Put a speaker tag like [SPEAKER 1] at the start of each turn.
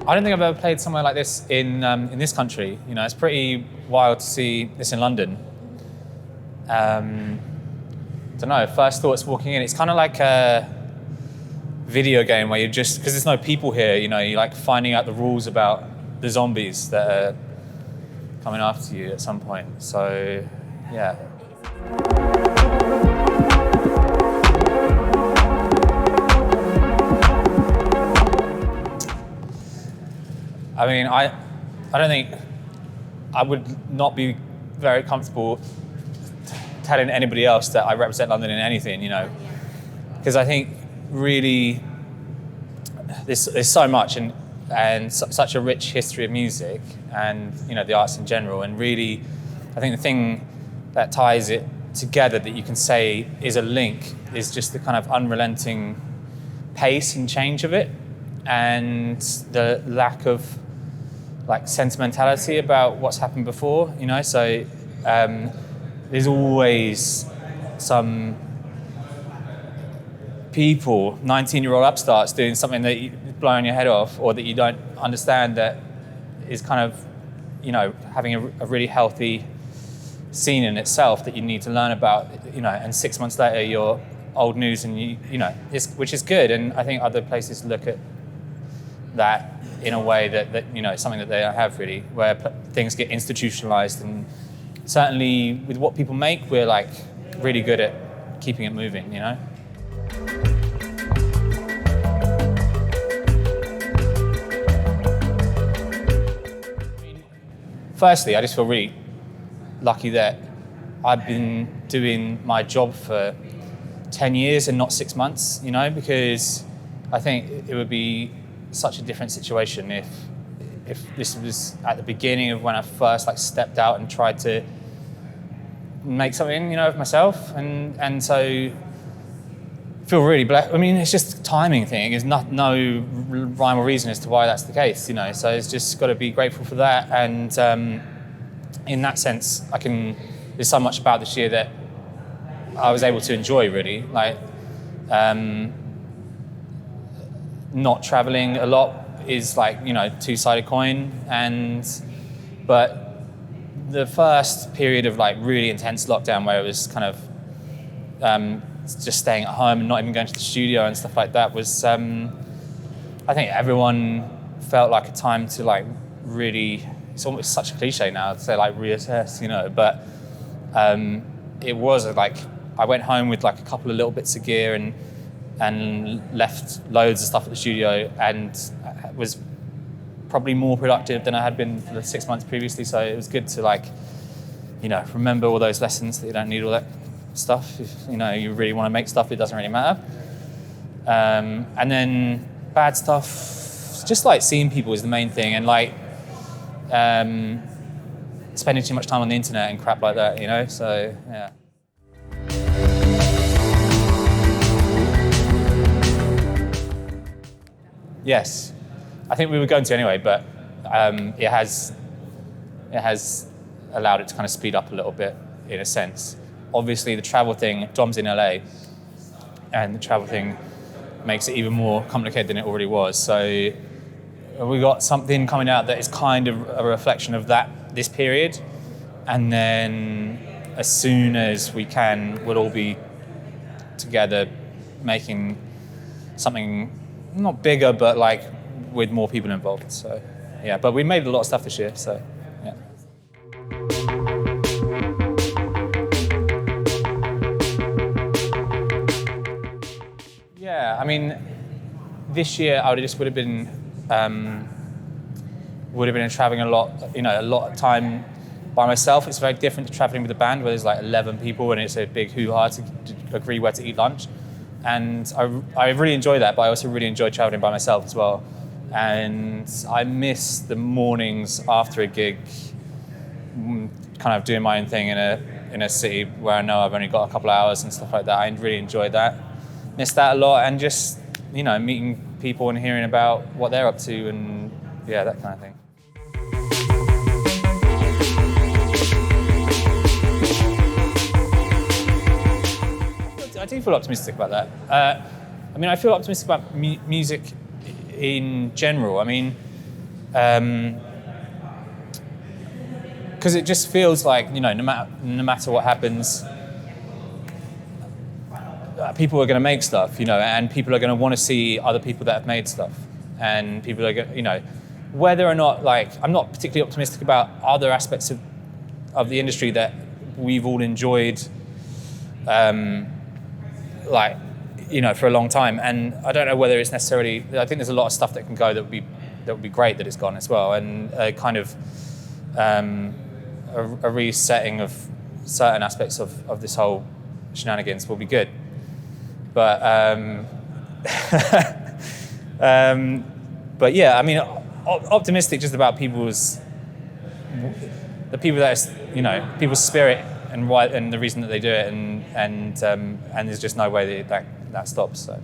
[SPEAKER 1] I don't think I've ever played somewhere like this in this country. You know, it's pretty wild to see this in London. Don't know, first thoughts walking in, it's kind of like a video game where you just, because there's no people here, you know, you're like finding out the rules about the zombies that are coming after you at some point. So, yeah. I mean, I don't think, I would not be very comfortable telling anybody else that I represent London in anything, you know, because I think really there's so much and such a rich history of music and, you know, the arts in general, and really I think the thing that ties it together that you can say is a link is just the kind of unrelenting pace and change of it, and the lack of like sentimentality about what's happened before, you know. So there's always some people, 19-year-old upstarts doing something that you blowing your head off, or that you don't understand, that is kind of, you know, having a really healthy scene in itself that you need to learn about, you know. And 6 months later, you're old news, and you know, which is good. And I think other places look at that in a way that you know, something that they don't have really, where things get institutionalized. And certainly with what people make, we're like really good at keeping it moving, you know. Firstly, I just feel really lucky that I've been doing my job for 10 years and not 6 months, you know, because I think it would be such a different situation if this was at the beginning of when I first like stepped out and tried to make something, you know, of myself, and so I feel really blessed. I mean, it's just a timing thing. There's no rhyme or reason as to why that's the case, you know. So it's just got to be grateful for that, and in that sense, there's so much about this year that I was able to enjoy, really, like. Not traveling a lot is like, you know, two-sided coin, but the first period of like really intense lockdown where it was kind of just staying at home and not even going to the studio and stuff like that was, I think everyone felt like a time to like really, it's almost such a cliche now to say like reassess, you know, but it was like, I went home with like a couple of little bits of gear and left loads of stuff at the studio, and was probably more productive than I had been for the 6 months previously. So it was good to like, you know, remember all those lessons that you don't need all that stuff. If, you know, you really want to make stuff, it doesn't really matter. And then bad stuff, just like seeing people is the main thing, and like spending too much time on the internet and crap like that, you know, so yeah. Yes, I think we were going to anyway, but it has allowed it to kind of speed up a little bit in a sense. Obviously, the travel thing, Dom's in LA, and the travel thing makes it even more complicated than it already was. So we got something coming out that is kind of a reflection of this period, and then as soon as we can, we'll all be together making something not bigger, but like with more people involved. So yeah, but we made a lot of stuff this year, so yeah. Yeah, I mean, this year I would have been traveling a lot, you know, a lot of time by myself. It's very different to traveling with a band where there's like 11 people and it's a big hoo-ha to agree where to eat lunch. And I really enjoy that, but I also really enjoy traveling by myself as well. And I miss the mornings after a gig, kind of doing my own thing in a city where I know I've only got a couple of hours and stuff like that. I really enjoyed that. Miss that a lot, and just, you know, meeting people and hearing about what they're up to, and yeah, that kind of thing. I do feel optimistic about that. I mean, I feel optimistic about music in general. I mean, because it just feels like, no matter what happens, people are going to make stuff, and people are going to want to see other people that have made stuff, and people are going, whether or not, like, I'm not particularly optimistic about other aspects of the industry that we've all enjoyed, for a long time, and I don't know whether it's necessarily. I think there's a lot of stuff that can go that would be great that it's gone as well, and kind of a resetting of certain aspects of this whole shenanigans will be good. But but yeah, I mean, optimistic just about the people that people's spirit and the reason that they do it, and there's just no way that stops. So.